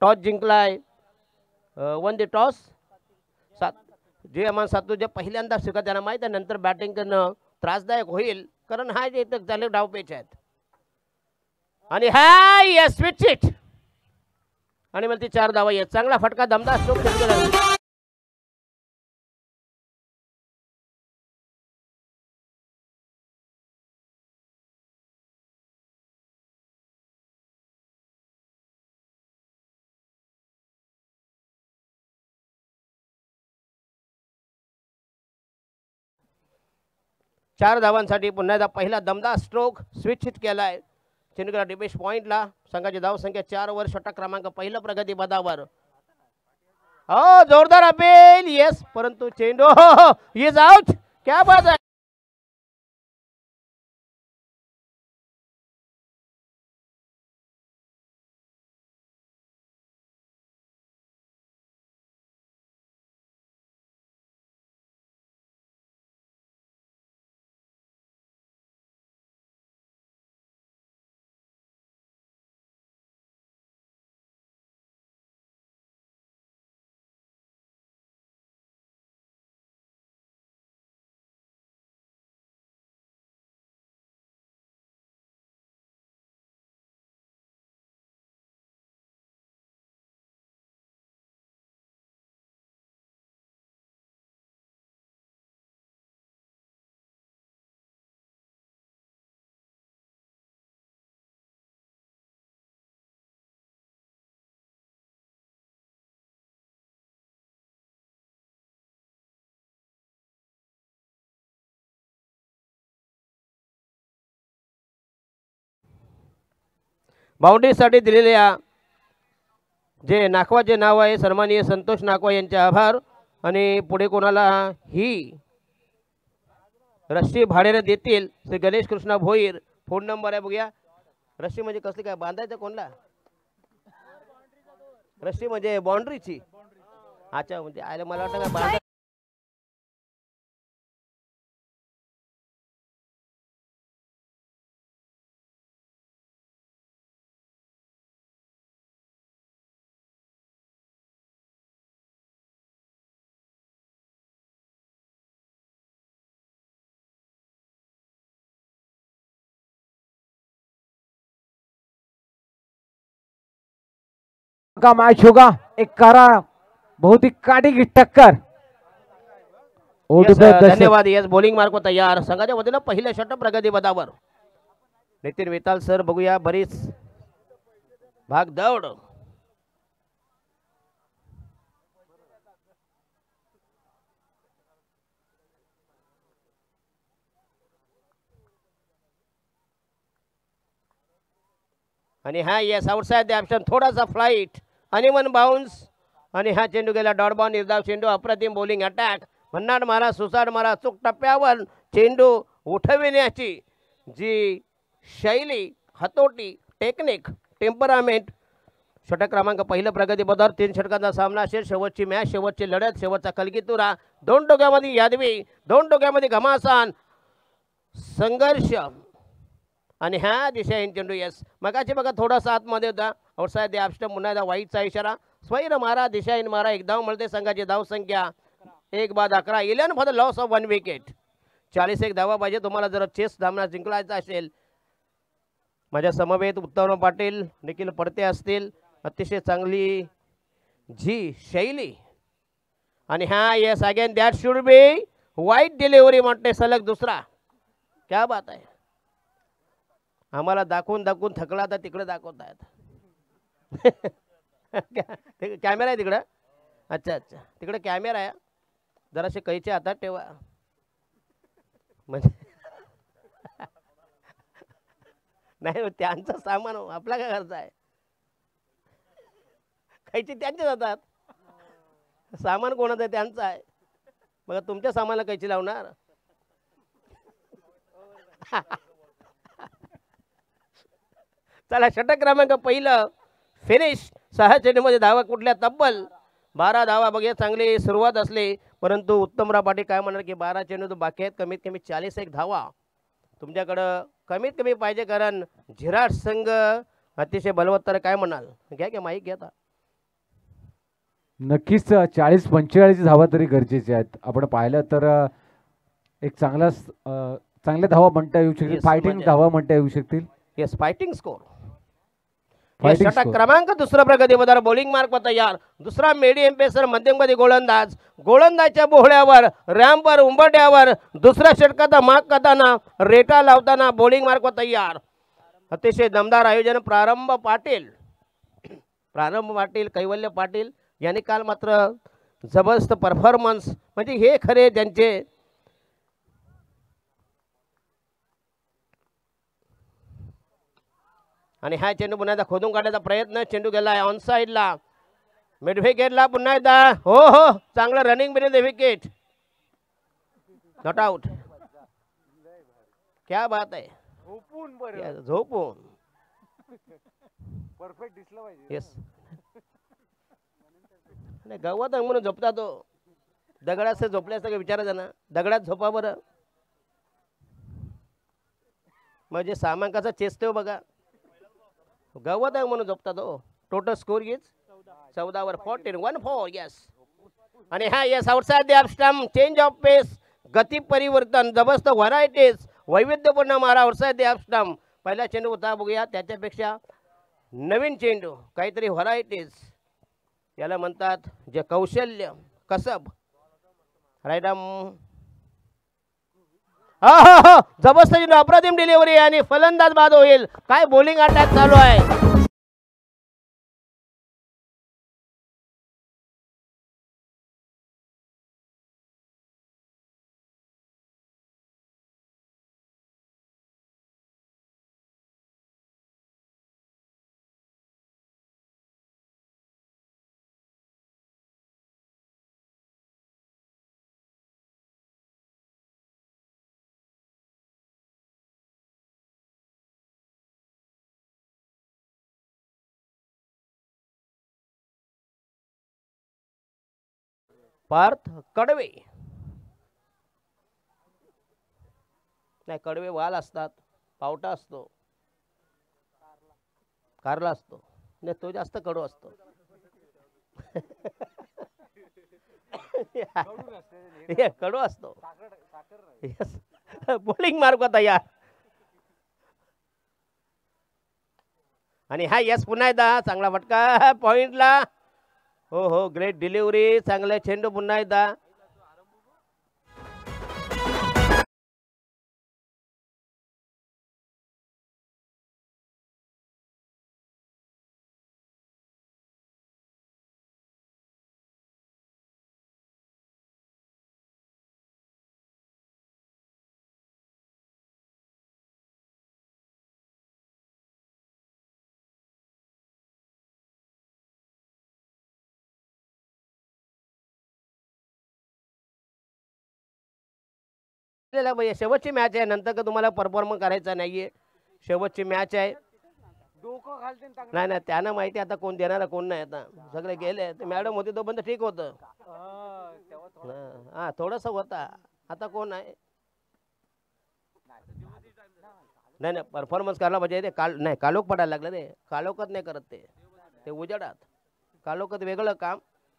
Toss जिंकलाय, won the toss. सात जे आम्हाला सातूच्या पहिल्यांदा शिका त्यांना माहीत आहे नंतर बॅटिंग करणं त्रासदायक होईल, कारण हा जे इथं झाले डावपेच आहेत. आणि हा यस स्विच इट आणि मग ती 4 धावा येत. चांगला फटका दमदार स्ट्रोक खेळतो. चार धावांसाठी पुन्हा एकदा पहिला दमदार स्ट्रोक स्विच हिट केलाय चेंडूला डिपेश पॉइंटला. संघाची धाव संख्या 4 वर. षटक क्रमांक पहिलं प्रगती पदावर. हो जोरदार अपील येस, परंतु चेंडू इज आउट. क्या बात आहे. बाउंड्रीसाठी दिलेल्या जे नाखवाचे नाव आहे सन्माननीय संतोष नाखवा यांचे आभार. आणि पुढे कोणाला ही रस्सी भाड्याने देतील श्री गणेश कृष्णा भोईर. फोन नंबर आहे बघूया. रस्सी म्हणजे कसली काय बांधायचं कोणला? रस्सी म्हणजे बाउंड्रीची. अच्छा म्हणजे आयला मला वाटतं काय बांधा. का मैच होगा एक कारा बहुत ही काटी की टक्कर. धन्यवाद. यस बॉलिंग मार्क तयार संघाच्या वतीनं पहिलं षटक प्रगती पदावर. नितीन वेताल सर बघूया बरीच भाग दौड. आणि हा येस आउटसाइड द ऑप्शन थोडासा फ्लाइट आणि वन बाउन्स. आणि हा चेंडू गेला डॉट बॉल. निर्धाव चेंडू. अप्रतिम बॉलिंग अटॅक. भन्नाट मारा सुसाट मारा चूक टप्प्यावर चेंडू उठविण्याची जी शैली हतोटी टेक्निक टेम्परामेंट. षटक क्रमांक पहिलं प्रगती पदावर 3 षटकांचा सामना असेल. शेवटची मॅच शेवटची लढत शेवटचा कलगीतुरा. 2 टोक्यामध्ये यादवी 2 टोक्यामध्ये घमासान संघर्ष. आणि ह्या दिशेने चेंडू यस मगाची बघा थोडासा आतमध्ये होता आउटसाइड द ऑफ स्टंप. पुन्हा एकदा वाईटचा इशारा. स्वैर मारा दिशाहीन मारा. एक धाव मिळते संघाची धाव संख्या 1 बाद 11. 11 for the loss of 1 wicket. 41 धावा पाहिजे तुम्हाला जर चेस सामना जिंकलायचा असेल. माझ्या समवेत उत्तम पाटील निखिल पडते असतील. अतिशय चांगली जी शैली. आणि हा येस अगेन दॅट शुड बी वाईट डिलिव्हरी म्हणते सलग दुसरा. क्या बात आहे. आम्हाला दाखवून दाखवून थकला तर तिकडे दाखवतायत. कॅमेरा आहे तिकडं. अच्छा अच्छा तिकडे कॅमेरा आहे. जराशे कैचे हातात ठेवा म्हणजे नाही त्यांचं सामान आपला काय खर्च आहे. कैची त्यांचे जातात. सामान कोणाचं आहे त्यांचं आहे. मग तुमच्या सामानाला कैची लावणार. चला षटक क्रमांक पहिलं फिनिश. 6 चेंडूमध्ये धावा कुठल्या तब्बल 12 धावा. बघा चांगली सुरुवात असली परंतु उत्तमराव पाटील काय म्हणणार की 12 चेंडू तर बाकी आहेत. कमीत कमी 41 धावा तुमच्याकडं कमीत कमी पाहिजे कारण झिराट संघ अतिशय बलवत्तर. काय म्हणाल घ्या की माईक घ्या. नक्कीच 40-45 धावा तरी गरजेचे आहेत. आपण पाहिलं तर एक चांगल्या धावा म्हणता येऊ शकतील, Yes, फायटिंग म्हणजे- धावा म्हणता येऊ शकतील. Yes fighting score. Fighting षटक score. क्रमांक दुसरा प्रगतीपदार बॉलिंग मार्क वर तयार. दुसरा मीडियम पेसर मध्यमगती गोलंदाज. गोलंदाजच्या बोहळ्यावर रॅम्पवर उंबरठ्यावर दुसऱ्या षटकाचा माग करताना रेटा लावताना बॉलिंग मार्क वर तयार. अतिशय दमदार आयोजन. प्रारंभ पाटील कैवल्य पाटील यांनी काल मात्र जबरदस्त परफॉर्मन्स, म्हणजे हे खरे त्यांचे आणि हा चेंडू पुन्हा एकदा खोदून काढण्याचा प्रयत्न. चेंडू गेला ऑन साईडला मिड विकेटला पुन्हा एकदा. हो हो चांगलं running been the wicket. Not out. क्या बात आहे. झोपून परफेक्ट दिसलं पाहिजे. येस. नाही गवत आहे म्हणून झोपता तो. दगडात झोपले असतं का विचारायचं ना. दगडात झोपा बरं. म्हणजे सामान कसा चेसतो बघा. गवत आहे म्हणून झोपता तो. टोटल स्कोर इज 14 वर 14 येस. आणि हा yes outside the stump. Change of pace, गती परिवर्तन, जबरदस्त व्हरायटीज, वैविध्यपूर्ण मारा आउटसाइड द स्टंप. पहिला चेंडू होता बघूया, त्याच्यापेक्षा नवीन चेंडू, काहीतरी व्हरायटीज, याला म्हणतात जे कौशल्य कसब. राईट जबरदस्त चेंडू, अप्रतिम डिलिव्हरी आणि फलंदाज बाद होईल. काय बॉलिंग अटॅक चालू आहे. पार्थ कडवे. नाही कडवे वाल असतात, पावटा असतो, कारला असतो. नाही तो जास्त कडू असतो. कडू असतो. बॉलिंग मार्क तयार. आणि हा यस पुन्हा एकदा चांगला फटका पॉइंटला. हो हो ग्रेट डिलिव्हरी, चांगला चेंडू पुन्हा एकदा. शेवटची मॅच आहे, नंतर का तुम्हाला परफॉर्म करायचा नाहीये. शेवटची मॅच आहे. नाही नाही त्यांना माहिती आता कोण देणार कोण नाही. आता सगळे गेले. ते मॅडम होती तो बंद ठीक होतं. हा थोडस होता. आता कोण आहे. नाही नाही परफॉर्मन्स करायला पाहिजे. ते काल नाही कालोख पडायला लागलं. ते कालोखत नाही करत. ते उजाडात. कालोखत वेगळं काम,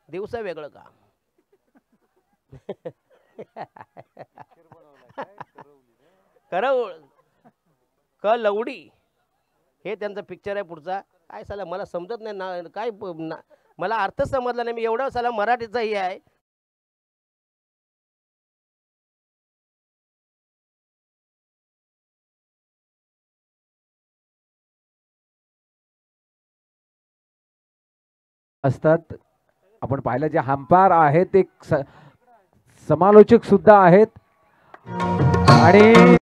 दिवसा वेगळं काम. करवळ क लवडी हे त्यांचं पिक्चर आहे पुढचा. काय साला मला समजत नाही ना. काय मला अर्थ समजला नाही. मी एवढं साला मराठीचा हे आहे. असतात. आपण पाहिलं जे हंपायर आहेत ते समालोचक सुद्धा आहेत. आणि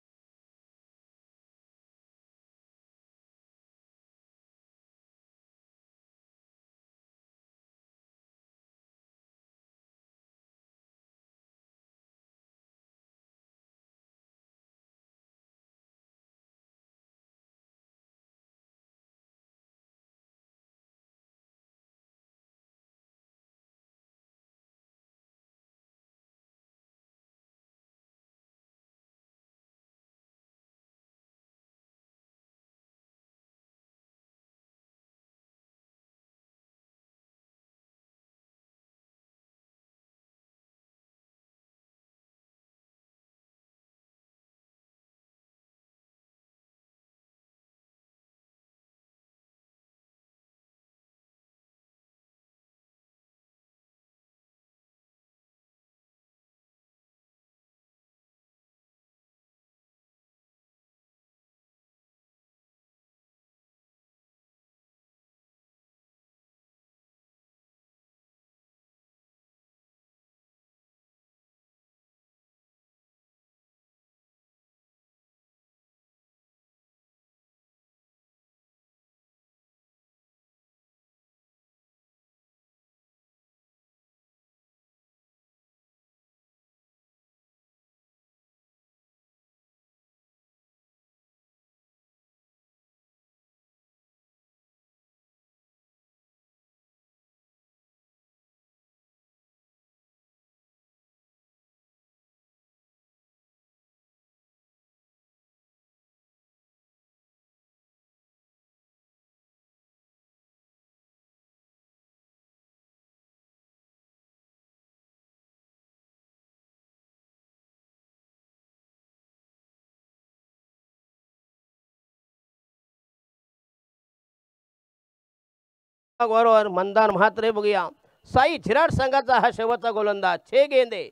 बरोबर मंदार म्हात्रे बघूया. साई झिराड संघाचा हा शेवटचा गोलंदाज 6 गेंदे.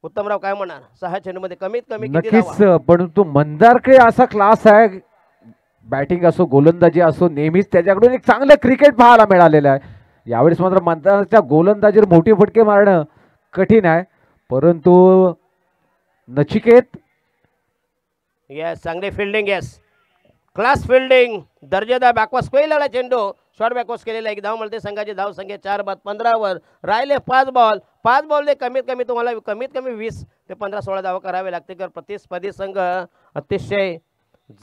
उत्तमराव काय म्हणणार 6 चेंडूमध्ये कमीत कमी किती नक्कीच धावा? परंतु मंदारकडे असा क्लास आहे, बॅटिंग असो गोलंदाजी असो, नेहमीच त्याच्याकडून एक चांगलं क्रिकेट पाहायला मिळालेलं आहे. यावेळेस मात्र मंदारच्या गोलंदाजीवर मोठी फटके मारणं कठीण आहे, परंतु नचिकेत येस चांगली फिल्डिंग. Yes class fielding. दर्जेदार बॅकवॉस केलेला चेंडू शॉर्ट बॅकवॉस केलेला. एक धाव मिळते संघाची. धाव संख्या 4 बाद 15 वर. राहिले 5 बॉल. 5 बॉलने कमीत कमी तुम्हाला कमीत कमी 20 ते 15-16 धावा करावे लागते. तर प्रतिस्पर्धी संघ अतिशय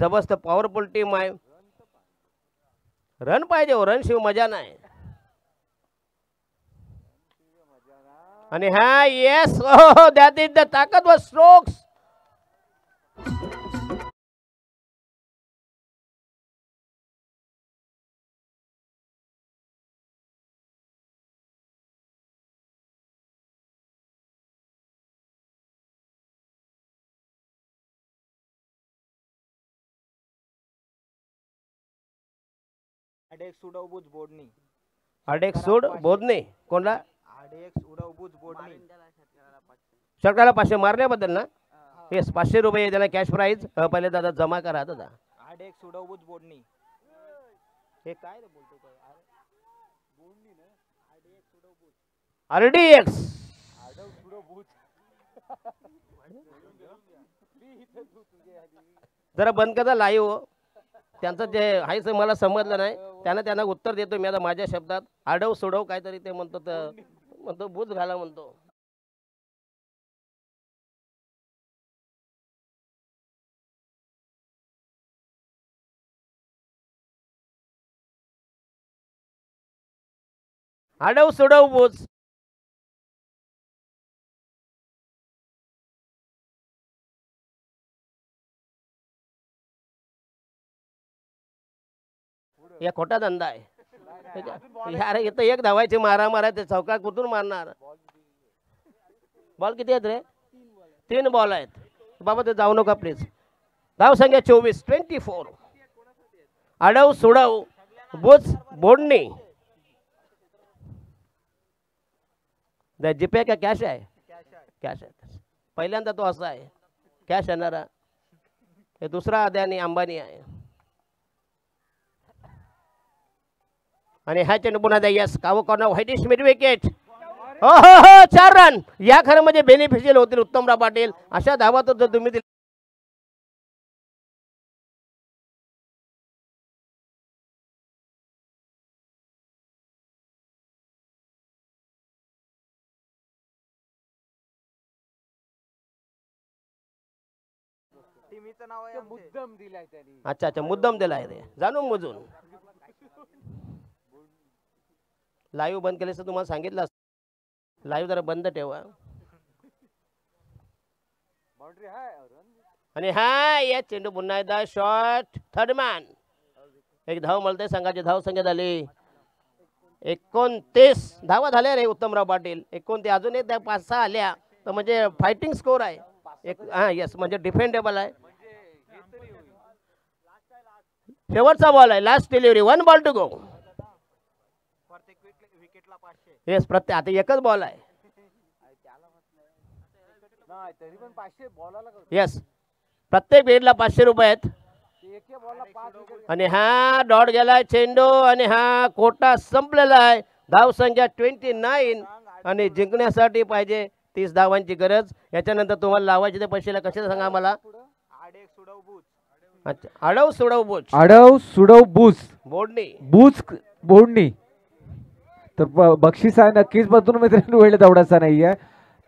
जबरदस्त पॉवरफुल टीम आहे. रन पाहिजे हो, रन शिव मजा नाही. आणि हा येस दॅट इज द ताकदवर स्ट्रोक्स. आडेक्स उडवबुज बोडणी. अडेक सूड बोधने कोणला आडेक्स उडवबुज बोडणी. षटकाला 500 मारण्याबद्दल ना. येस 500 रुपये त्याला कॅश प्राईज पहिले दादा जमा करा दादा. आडेक्स उडवबुज बोडणी. हे काय रे बोलतो RDX. जरा बंद करा लाईव्ह हो. त्यांचं जे आहेच मला समजलं नाही. त्यांना उत्तर देतो मी आता माझ्या शब्दात. आडव सोडव काहीतरी ते म्हणतो, तर म्हणतो बूज घाला म्हणतो. आडव सोडव बूज. या खोटा धंदा आहे यार. इथं एक धावायचे मारा ते चौका कुठून मारणार. बॉल किती आहेत रे? 3 बॉल आहेत बाबा. ते जाऊ नका प्लीज. धाव संख्या 24. आडव सोडव बुच बोडणी. जीपे का कॅश आहे? कॅश आहे. पहिल्यांदा तो असा आहे कॅश येणारा. हे दुसरा अदानी अंबानी आहे. आणि हा चेंडू पुन्हा द्या. यस कावो कॉर्नर व्हाईटिश मिड विकेट. हो हो हो 4 रन. या खरं म्हणजे बेनिफिशियल होतील उत्तमराव पाटील. अशा धावा तर तुम्ही टीमीचं नाव आहे मुद्दम दिलाय त्यांनी. अच्छा मुद्दाम दिला आहे ते जाणून बुजून. लाईव्ह बंद केले तर तुम्हाला सांगितलं. लाईव्ह जरा बंद ठेवा. आणि हा या चेंडू पुन्हा एकदा शॉट. Third man. एक धाव मिळते. संघाची धाव संख्या झाली 29 धावा झाल्या रे उत्तमराव पाटील. 29 अजून एक 5-6 आल्या तर म्हणजे फायटिंग स्कोर आहे. हा येस म्हणजे डिफेंडेबल आहे. शेवटचा बॉल आहे. Last delivery. 1 ball to go. विकेटला 500. येस प्रत्येक आता एकच बॉल आहे. येस प्रत्येक विकेटला 500 रुपये आहेत. आणि हा डॉट गेलाय चेंडू. आणि हा कोटा संपलेला आहे. धाव संख्या 29. आणि जिंकण्यासाठी पाहिजे 30 धावांची गरज. याच्यानंतर तुम्हाला लावायचे ते पैशाला कसे सांगा मला. आडेक्स उडवबुज. अच्छा आडव सोडव बुच. आडव सुडव बुज बोडणी. बुज बोडणी. तर बक्षीस आहे नक्कीच, पण मित्रांनो वेळ तेवढासा नाहीये.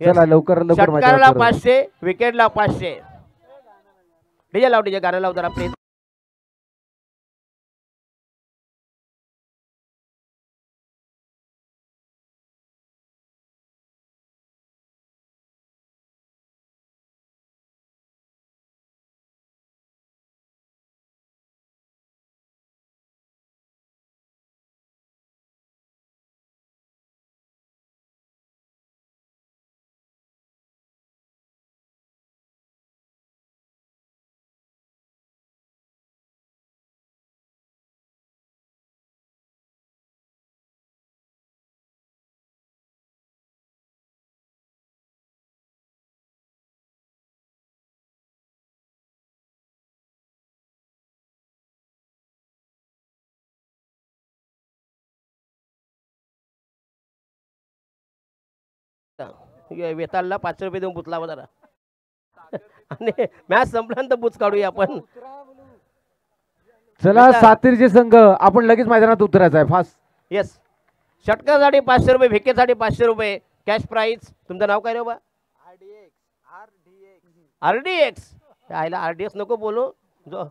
चला लवकर लवकर षटकाराला 500 विकेटला 500. डीजे लाव. डीजे गाणं लाव जरा प्लीज. वेताळला 500 रुपये देऊन बुचलावा जरा. आणि मॅच संपल्यानंतर बुच काढूया आपण. चला सातीरचे संघ आपण लगेच मैदानात उतरायचं आहे फास्ट. येस, षटकासाठी 500 रुपये, भिकेसाठी 500 रुपये कॅश प्राईज. तुमचं नाव काय रे बा? RDX. आयला RDX नको बोलू, जो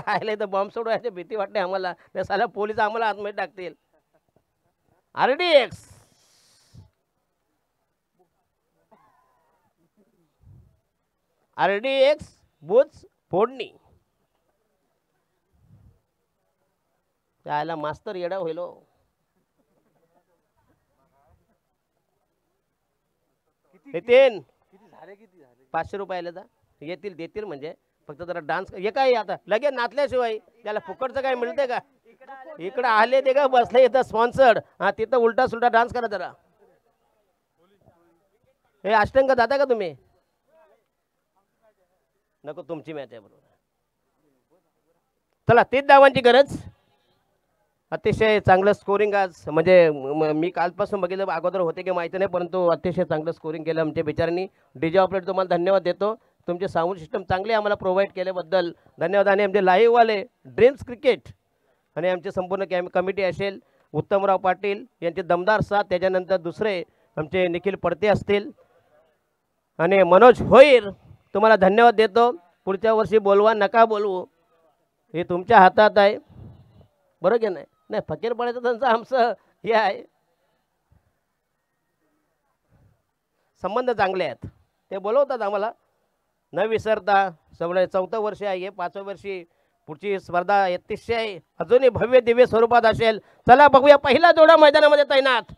आयला इथं बॉम्ब सोडवायची भीती वाटते आम्हाला. त्या साला पोलीस आम्हाला आतमध्ये टाकतील. RDX बुच फोडणी. त्याला मास्तर येडा होईल हो. नितीन 500 रुपये आले तर येतील, देतील म्हणजे फक्त जरा डान्स. हे काय आता लगेच नाचल्याशिवाय त्याला फुकटचं काय मिळते का? इकडं आले ते का बसले इथं स्पॉन्सर्ड. हा, तिथं उलटा सुलटा डान्स करा जरा. हे अष्टंग जाता का तुम्ही? नको, तुमची मॅच आहे बरोबर. चला 30 धावांची गरज. अतिशय चांगलं स्कोरिंग आज. म्हणजे मी कालपासून बघितलं, अगोदर होते की माहिती नाही, परंतु अतिशय चांगलं स्कोरिंग केलं आमच्या बिचारांनी. डीजे ऑपरेटर तुम्हाला धन्यवाद देतो. तुमचे साऊंड सिस्टम चांगले आम्हाला प्रोव्हाइड केल्याबद्दल धन्यवाद. आणि आमचे लाईव्हवाले ड्रीम्स क्रिकेट आणि आमची संपूर्ण कमिटी असेल, उत्तमराव पाटील यांचे दमदार साथ. त्याच्यानंतर दुसरे आमचे निखिल पडते असतील आणि मनोज होईर, तुम्हाला धन्यवाद देतो. पुढच्या वर्षी बोलवा नका बोलवू, हे तुमच्या हातात आहे, बरोबर की नाही? नाही, फकीर पडायचं त्यांचं आमचं हे आहे. संबंध चांगले आहेत, ते बोलवतात आम्हाला न विसरता. सगळे 4थं वर्ष आहे हे, 5व्या वर्षी पुढची स्पर्धा अतिशय अजूनही भव्य दिव्य स्वरूपात असेल. चला बघूया पहिला जोडा मैदानामध्ये तैनात.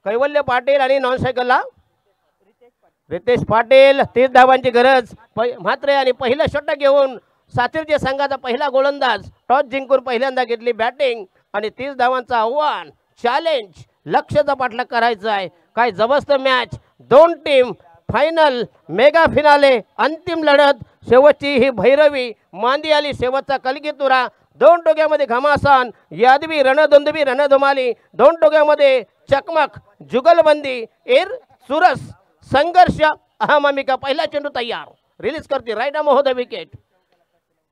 कैवल्य पाटील आणि नॉन सायकलला रितेश पाटील. 30 धावांची गरज मात्र. आणि पहिलं षटक घेऊन सातीरच्या संघाचा पहिला गोलंदाज टॉस जिंकून पहिल्यांदा घेतली बॅटिंग आणि 30 धावांचं आव्हान, चॅलेंज, लक्ष्याचा पाठलाग करायचा आहे. काय जबरदस्त match. 2 team final, mega finale, अंतिम लढत. शेवटची ही भैरवी मांदी आली, शेवटचा कलगीतुरा. 2 टोक्यामध्ये घमासान, यादवी रणधुंदवी रणधुमाली. 2 टोक्यामध्ये चकमक, जुगलबंदी, एर सुरस, संघर्ष, अहमामिका. पहिला चेंडू तयार, रिलीज करते राईट आर्म होता विकेट.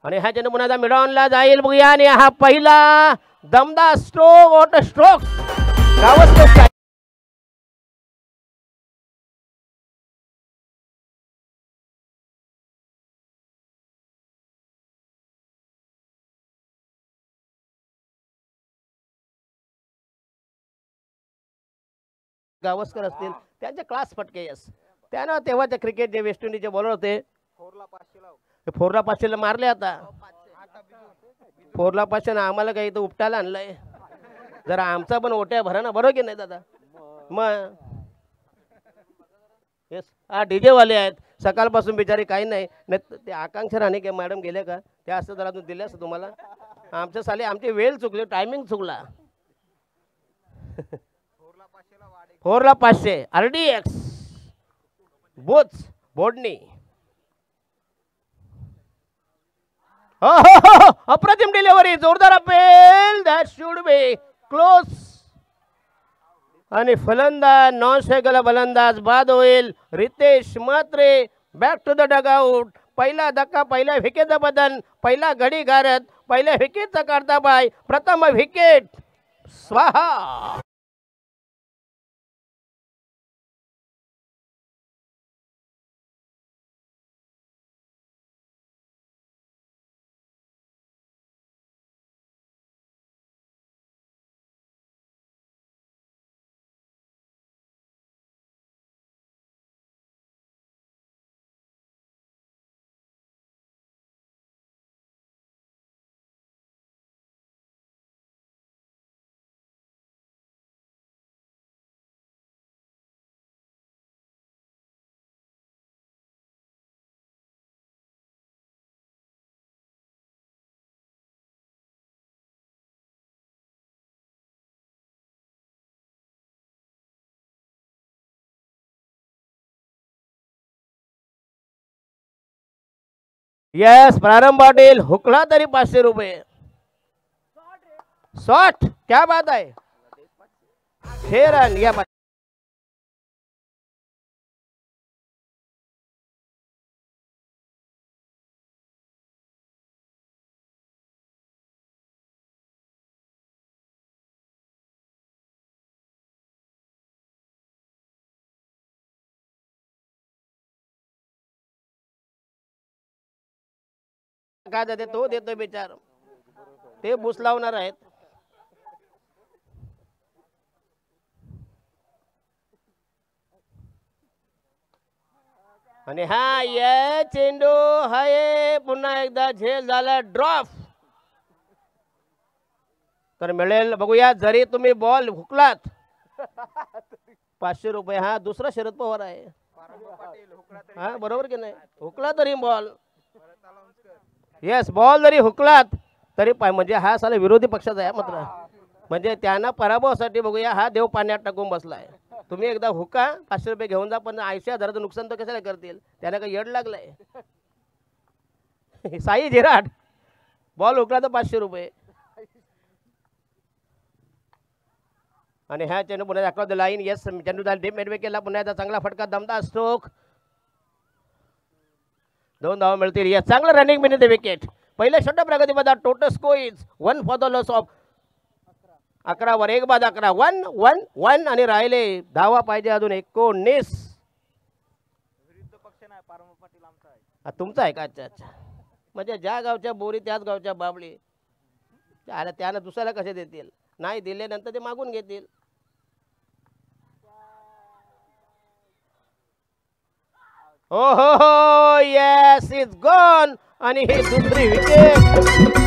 आणि हा चेंडू पुन्हा मिडॉनला जाईल. बघूया. आणि हा पहिला दमदार स्ट्रोक, ओट स्ट्रोक, गावस्ट्रोक. गावस्कर असतील, त्यांचे क्लास फटके. यस, त्यानं तेव्हाचे क्रिकेट जे वेस्ट इंडिजचे बॉलर होते, 4ला 500 मारले. आता 4ला 500 आम्हाला काही इथं उपटायला आणलंय. जरा आमचा पण ओट्या भरा ना, बरोबर की नाही दादा? मग येस, हा डीजे वाले आहेत सकाळपासून बिचारी. काही नाही, ते आकांक्षा राणे के मॅडम गेले का? त्या असं जरा दिले असं तुम्हाला. आमच्या साले आमची वेळ चुकली, टायमिंग चुकला. 4ला 500 RDX बोच बोर्डनी. हो हो हो, अप्रतिम डिलिव्हरी, जोरदार appeal, that should be close. आणि फलंदाज नॉन सायकल फलंदाज बाद होईल. Ritesh Mhatre back to the dugout. पहिला धक्का, पहिल्या विकेटचं बदल, पहिला घडी गारत, पहिल्या विकेटचा काढता पाय, प्रथम विकेट स्वाहा. यस, प्रारंभ पाटील हुकला तरी 500 रुपये. शॉट, क्या बात आहे. 6 रन या काय देते तो देतोय बिचार, ते बुस लावणार आहेत. आणि हा ये चेंडू हाय पुन्हा एकदा झेल झाला ड्रॉप. तर मिळेल बघूया, जरी तुम्ही बॉल हुकलात 500 रुपये. हा दुसरा शरद पवार आहे. हा बरोबर की नाही, हुकला तरी बॉल, येस बॉल जरी हुकलात तरी म्हणजे हा साला विरोधी पक्षाचा आहे मात्र, म्हणजे त्यांना पराभवासाठी बघूया हा देव पाण्यात टाकून बसलाय. तुम्ही एकदा हुका 500 रुपये घेऊन जा, पण 80,000चं नुकसान तर कशाला करतील, त्यांना काही येड लागलंय. साई झिराट बॉल हुकला तर 500 रुपये. आणि ह्या चेंडू पुन्हा दाखवतो लाईन, येस चेंडू डीप मिडवे केला, पुन्हा एकदा चांगला फटका दमदार स्ट्रोक, 2 धावा मिळतील. येस चांगलं रनिंग मिनिट विकेट. पहिल्या छोट्या प्रगतीपदात total score is 1 for the loss of 11 वर 1 बाद 11, 1 1 1 आणि राहिले धावा पाहिजे अजून 19. विरुद्ध पक्ष नाही, पारम पाटील आमचा आहे. तुमचा आहे का? अच्छा अच्छा, म्हणजे ज्या गावच्या बोरी त्याच गावच्या बाबळी. त्याला त्यानं दुसऱ्याला कसे देतील, नाही दिले नंतर ते मागून घेतील. ओ हो येस इज गॉन आणि ही दुसरी विकेट.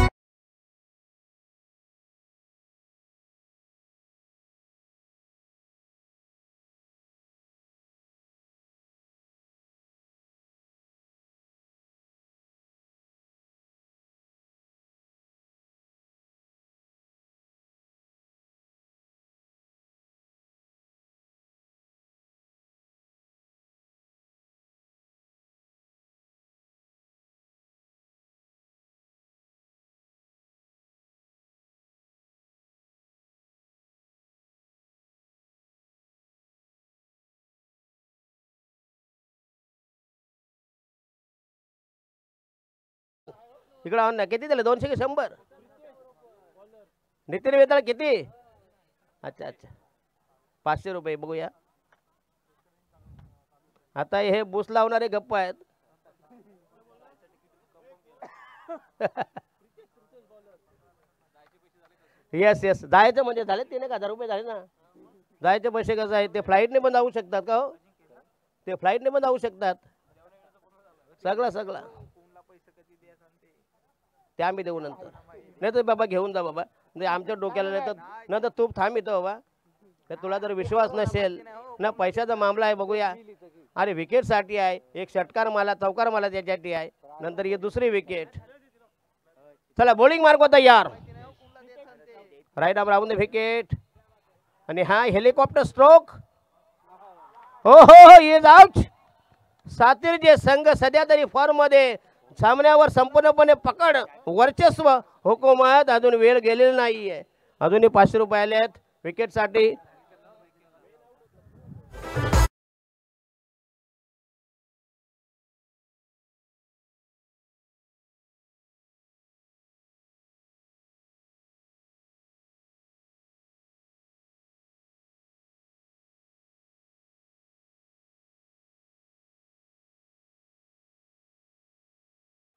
इकडं ना किती दिले, 200 की 100? नितीन वेताळ किती? अच्छा अच्छा 500 रुपये. बघूया आता हे बुस लावणारे गप्प आहेत. येस येस जायचं म्हणजे झाले 3,000 रुपये झाले ना. जायचे पैसे कसं आहे, ते फ्लाईटने पण जाऊ शकतात का हो, ते फ्लाईटने पण जाऊ शकतात. सगळं सगळं ते आम्ही देऊ नंतर, नाही तर बाबा घेऊन जा बाबा, म्हणजे आमच्या डोक्याला नाही तर तू थांब इथं बाबा. तर तुला जर विश्वास नसेल ना, पैशाचा मामला आहे. बघूया, अरे विकेटसाठी आहे, एक षटकार माला चौकार माला त्याच्यासाठी आहे, नंतर ही दुसरी विकेट. चला बॉलिंग मार्क होता यार, right arm round the wicket. आणि हा हेलिकॉप्टर स्ट्रोक, हो हो इज आउट. सातीरचे संघ सध्या तरी फॉर्म मध्ये, सामन्यावर संपूर्णपणे पकड वर्चस्व हुकूमत, अजून वेळ गेलेली नाहीये. अजूनही 500 रुपये आले आहेत विकेटसाठी.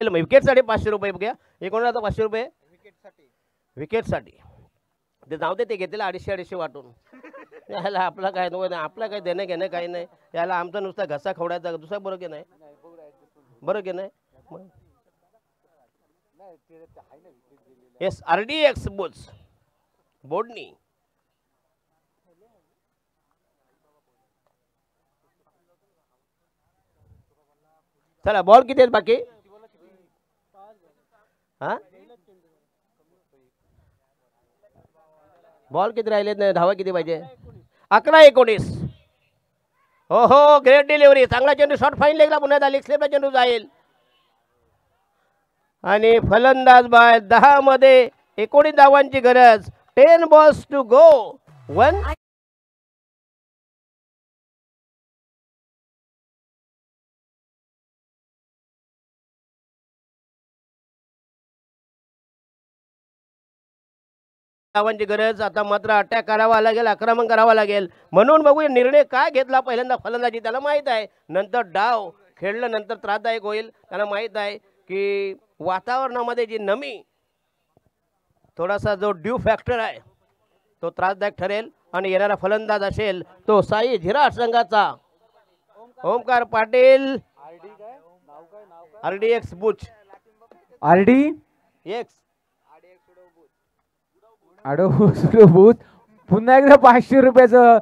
विकेटसाठी 500 रुपये. बघूया एकूण आता 500 रुपये विकेटसाठी. ते जाऊ दे, ते घेतलेलं 250-250 वाटून. याला आपला काय नको, आपला काय देणं घेणं काही नाही. याला आमचा नुसता घसा खवडायचा दुसरा, बरोबर की नाही, बरोबर की नाही. येस RDX बुल्स बोर्डनी. चला बॉल किती आहेत बाकी? हा बॉल किती राहिलेत, नाही धावा किती पाहिजे? 11-19. हो हो ग्रेट डिलिव्हरी, चांगला चेंडू, शॉर्ट फाईन लेगला, पुन्हा लेग स्लिपला चेंडू जाईल. आणि फलंदाज बाय 10 मध्ये 19 धावांची गरज. 10 बॉल्स टू गो, 1. धावांची गरज. आता मात्र अटॅक करावा लागेल, आक्रमण करावा लागेल. म्हणून बघूया निर्णय काय घेतला पहिल्यांदा फलंदाजी, त्याला माहित आहे नंतर डाव खेळलं नंतर त्रासदायक होईल. त्याला माहित आहे की वातावरणामध्ये जी नमी, थोडासा जो ड्यू फॅक्टर आहे तो त्रासदायक ठरेल आणि येणारा फलंदाज असेल तो साई झिराट संघाचा ओमकार पाटील RDX बुच RD एक्स अडोबूत पुन्हा एकदा 500 रुपयाचं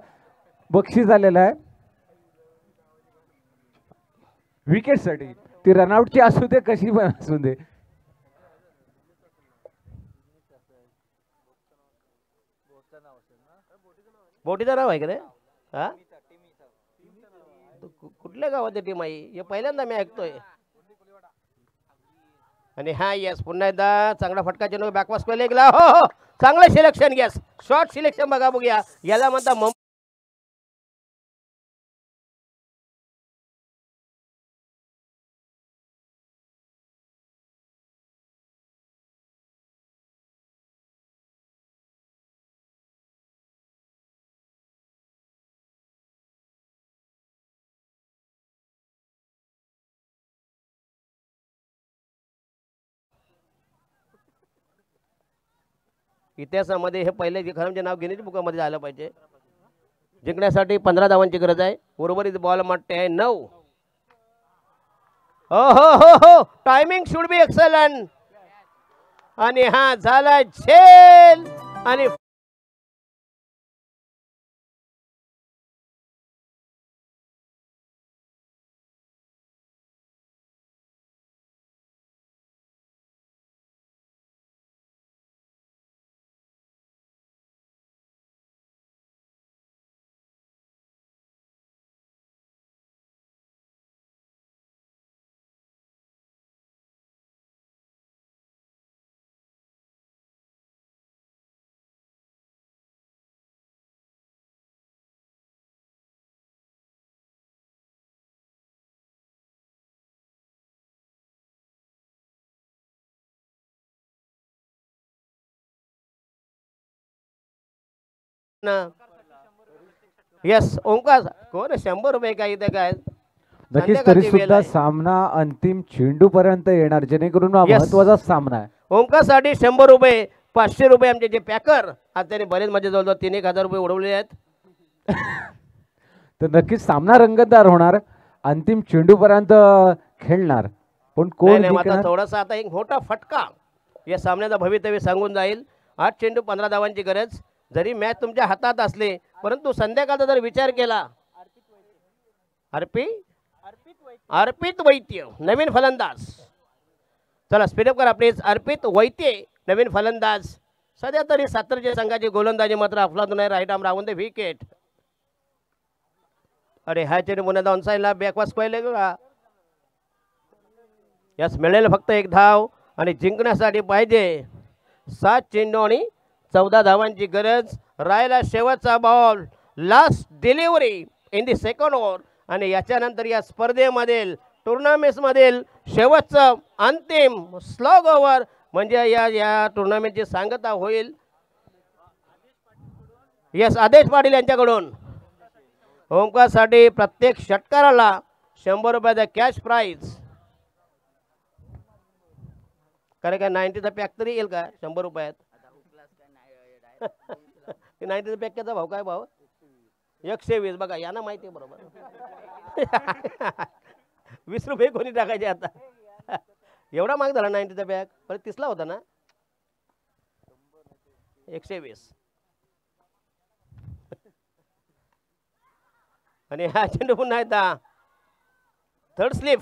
बक्षीस आलेलं आहे विकेटसाठी. ती रनआउटची असू दे कशी पण असू दे. बोटीचं नाव आहे का रे? हा कुठल्या गावाची टीम आहे हे पहिल्यांदा मी ऐकतोय. आणि हा यस पुन्हा एकदा चांगला फटका चेंडू बॅकवास केला. हो हो चांगलं सिलेक्शन. यस शॉर्ट सिलेक्शन बघा बघूया याला म्हणता इतिहासामध्ये हे पहिले खरंचे नाव गिनीज बुकामध्ये आलं पाहिजे. जिंकण्यासाठी 15 धावांची गरज आहे. उर्वरित बॉल म्हणते आहे 9. हो हो हो हो टायमिंग शुड बी एक्सलंट. आणि हा झाला झेल आणि यस ओंकार कोण 100 रुपये काय इथे काय नक्कीच तरी सुद्धा सामना अंतिम चेंडू पर्यंत येणार जेणेकरून हा महत्त्वाचा सामना आहे. ओंकार साठी 100 रुपये 500 रुपये आमचे जे पॅकर आज त्यांनी बरेच मजे जवळजवळ 3,000 रुपये उडवले आहेत. तर नक्कीच सामना रंगतदार होणार. अंतिम चेंडू पर्यंत खेळणार पण कोण थोडासा आता एक मोठा फटका या सामन्याचा भवितव्य सांगून जाईल. 8 चेंडू 15 धावांची गरज. जरी मॅच तुमच्या हातात असले परंतु संध्याकाळचा जर विचार केला अर्पित वैद्य नवीन फलंदाज. चला स्पीडअप करा प्लीज. अर्पित वैद्य नवीन फलंदाज. सध्या तरी सातारच्या संघाची गोलंदाजी मात्र अफलातून आहे. राईट आर्म राहून दे विकेट. अरे हा चेंडू पुन्हा ऑन साईडला बॅकवास पहिले का. यस मिळेल फक्त 1 धाव आणि जिंकण्यासाठी पाहिजे 7 चेंडू आणि 14 धावांची गरज. राहिला शेवटचा ball. Last delivery in the second over. आणि याच्यानंतर या स्पर्धेमधील टुर्नामेंट्समधील शेवटचं अंतिम स्लॉग ओव्हर म्हणजे या टुर्नामेंटची सांगता होईल. यस आदेश पाटील यांच्याकडून ओंकारसाठी प्रत्येक षटकाराला 100 रुपयाचा कॅश प्राइज. कारण काय 90चा पॅक तरी येईल का 100 रुपयात. 90चा पॅकचा भाव काय भाव 120. बघा यांना माहिती आहे बरोबर. 20 रुपये कोणी टाकायचे आता. एवढा महाग झाला 90चा पॅक. परत 30ला होता ना 120. आणि हा चेंडू पुन्हा येता थर्ड स्लिप.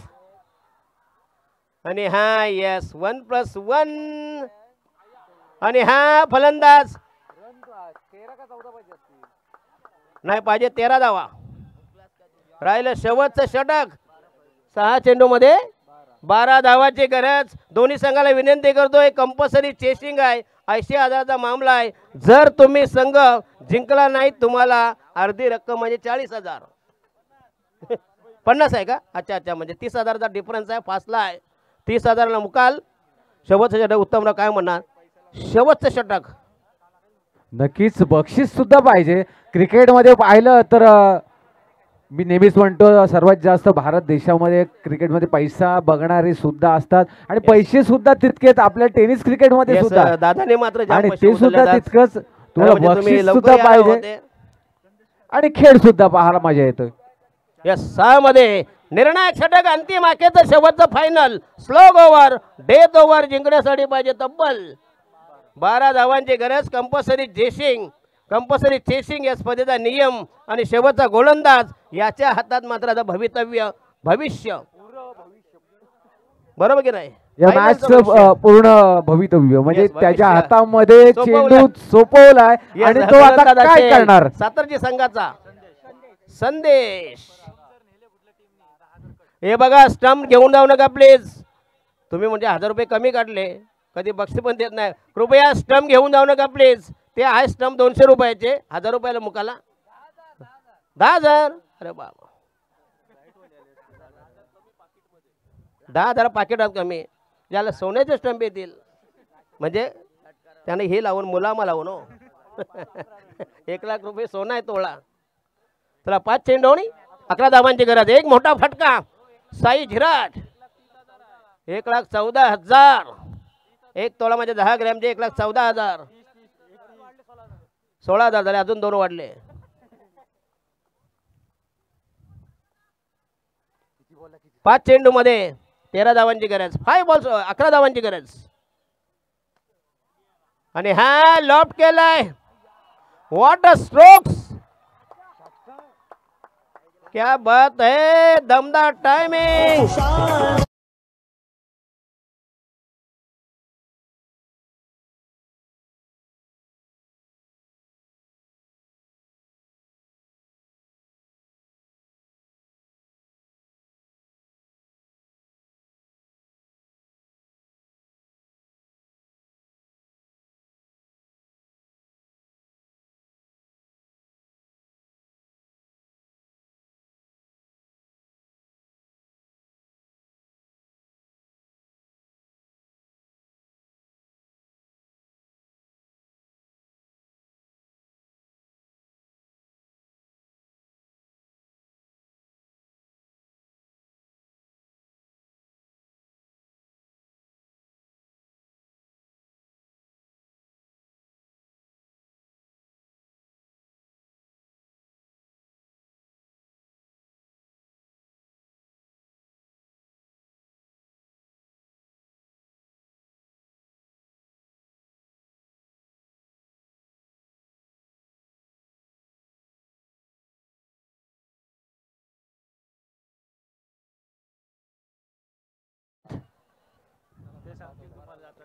आणि हा यस 1+1. आणि हा फलंदाज नाही पाहिजे 13 धावा. राहिलं शेवटचं षटक. 6 चेंडू मध्ये 12 धावाची गरज. दोन्ही संघाला विनंती करतोय कंपल्सरी चेसिंग आहे. 80,000चा मामला आहे. जर तुम्ही संघ जिंकला नाही तुम्हाला अर्धी रक्कम म्हणजे 40,000. 50 आहे का. अच्छा अच्छा म्हणजे 30,000चा डिफरन्स आहे. फासला आहे. 30,000ला मुकाल. शेवटचं षटक उत्तमराव काय म्हणणार. शेवटचं षटक नक्कीच बक्षीस सुद्धा पाहिजे. क्रिकेटमध्ये पाहिलं तर मी नेहमीच म्हणतो सर्वात जास्त भारत देशामध्ये क्रिकेटमध्ये पैसा बघणारे सुद्धा असतात आणि पैसे सुद्धा तितकेच आपल्या टेनिस क्रिकेटमध्ये Yes, सुद्धा दादाने मात्र जाम आणि पैसे ते सुद्धा उचलले आज. तितकंच तुम्हाला म्हणजे तुम्ही बक्षीस लवकर सुद्धा यायला पाहिजे होते. आणि खेळ सुद्धा पाहायला मजा येतोय. या 6 मध्ये निर्णायक षटक अंतिम आखेचं शेवटचं final slog over death over जिंकण्यासाठी पाहिजे तब्बल 12 धावांची गरज. कंपल्सरी चेसिंग या स्पर्धेचा नियम आणि शेवटचा गोलंदाज याच्या हातात मात्र आता भविष्य बरोबर की नाही. या Final मॅच चं भविष्य. पूर्ण भवितव्य म्हणजे Yes, त्याच्या भविष्य. हातामध्ये सोपवलाय. चेंडू सोपवलाय Yes, आणि तो आता गोलंदाज काय असेल. करणार. सातारजी संघाचा संदेश. हे बघा स्टंप घेऊन जाऊ नका प्लीज. तुम्ही म्हणजे 1000 रुपये कमी काढले कधी बक्षीस पण देत नाही. कृपया स्टंप घेऊन जाऊ नका प्लीज. ते आहे स्टंप 200 रुपयाचे 1000 रुपयाला मुकाला 10,000. अरे बाबा 10,000 पाकिटात कमी ज्याला सोन्याचे स्टंप येतील म्हणजे त्याने हे लावून मुलामा लावून हो 1,00,000 रुपये सोना आहे तोळा. चला 5 चेंडवणी 11 धावांची गरज. एक मोठा फटका साई झिराट 1,14,000. एक तोळा म्हणजे 10 ग्रॅमचे 1,14,000. 16,000 झाले अजून 2 वाढले. पाच चेंडू मध्ये 13 धावांची गरज. 5 बॉल्स 11 धावांची गरज आणि हा लॉफ्ट केलाय. What a strokes. क्या बात है. दमदार टाइमिंग.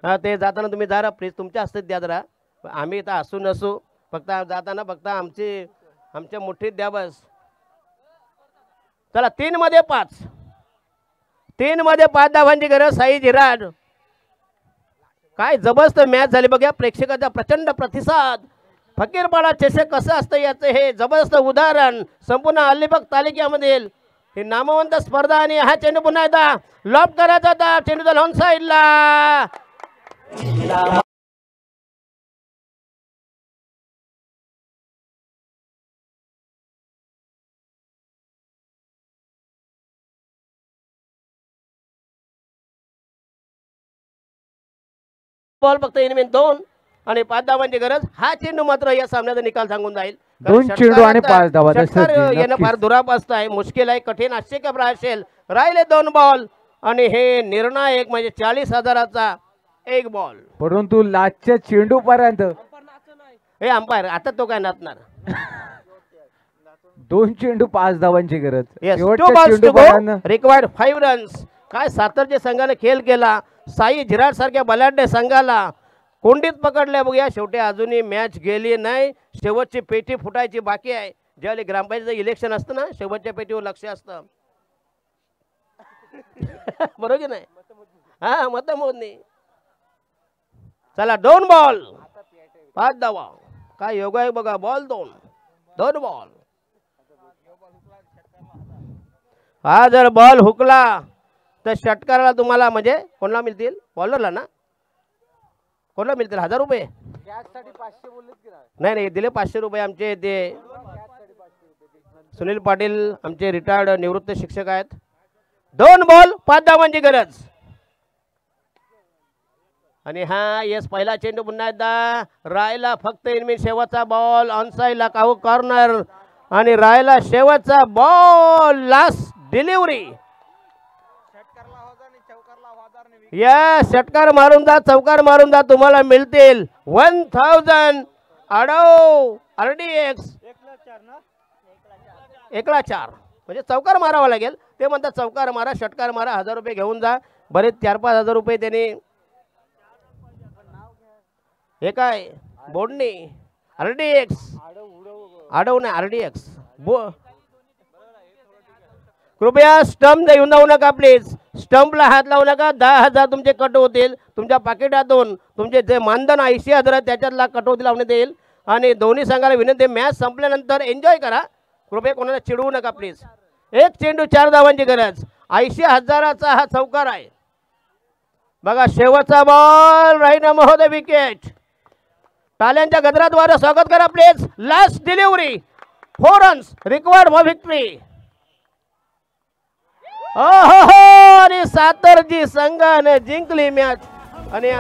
हा ते जाताना तुम्ही जरा प्लीज तुमच्या हस्ते द्या जरा. आम्ही इथं असू नसू फक्त जाताना फक्त आमच्या मुठीत द्या बस. चला 3 मध्ये 5 धावांची गरज. साई झिराट काय जबरदस्त मॅच झाली बघा. प्रेक्षकाचा प्रचंड प्रतिसाद. फकीरपाडा चषक कसं असतं याचं हे जबरदस्त उदाहरण संपूर्ण अलिबाग तालुक्यामधील ही नामवंत स्पर्धा. आणि हा चेंडू पुन्हा एकदा लॉफ्ट करायचा होता. चेंडूचा लॉन साईडला बॉल फक्त इनमेन 2 आणि 5 धावांची गरज. हा चेंडू मात्र या सामन्याचा निकाल सांगून जाईल. 2 चेंडू आणि 5 धावा. येणं फार दुरापास्त आहे. मुश्किल आहे. कठीण अशक्य असेल. राहिले 2 बॉल आणि हे निर्णायक म्हणजे 40,000चा 1 बॉल. परंतु लास्टच्या चेंडू पर्यंत हे अंपायर आता तो काय नाचणार. 2 चेंडू 5 धावांची गरज. Yes, शेवटच्या 2 balls चेंडू to go. पर्यंत Required 5 runs. काय सातारच्या संघाने खेळ केला. साई झिराट सारख्या बलाढ्य संघाला कोंडीत पकडल्या बघूया. शेवटी अजूनही मॅच गेली नाही. शेवटची पेटी फुटायची बाकी आहे. ज्यावेळी ग्रामपंचायतीचं इलेक्शन असतं ना शेवटच्या पेटीवर लक्ष असतं. बरोबर की नाही. हा मतमोजणी. चला 2 बॉल 5 धावा. काय योगा आहे बघा. Ball 2 ball. हा जर बॉल हुकला तर षटकाराला तुम्हाला म्हणजे कोणाला मिळतील. बॉलरला ना कोणाला मिळतील 1000 रुपये. नाही दिले 500 रुपये आमचे ते सुनील पाटील आमचे रिटायर्ड निवृत्त शिक्षक आहेत. 2 बॉल 5 धावांची गरज. आणि हा येस पहिला चेंडू पुन्हा एकदा रायला फक्त इनमिन शेवटचा बॉल ऑनसाईडला काहू कॉर्नर आणि रायला शेवटचा बॉल लास्ट डिलिव्हरी. या षटकार मारून जा चौकार मारून जा तुम्हाला मिळतील 1000 आडव RDX 1/4 म्हणजे चौकार मारावा लागेल. ते म्हणतात चौकार मारा षटकार मारा 1000 रुपये घेऊन जा. बरेच 4-5 हजार रुपये त्यांनी हे काय बोडणी RDX आडव नाही RDX कृपया स्टंप येऊन जाऊ नका प्लीज. स्टंपला हात लावू नका. 10,000 तुमचे कट होतील. तुमच्या पाकिटातून तुमचे जे मानधन 80,000 त्याच्यातला कटोती लावण्यात येईल. आणि दोन्ही संघाला विनंती मॅच संपल्यानंतर एन्जॉय करा. कृपया कोणाला चिडवू नका प्लीज. 1 चेंडू 4 धावांची गरज. 80,000चा हा चौकार आहे. बघा शेवटचा बॉल राहीना महोदय विकेट. टाल्यांच्या गजराद्वारे स्वागत करा please. Last delivery 4 runs required for victory. आणि सातरजी संघाने जिंकली मॅच आणि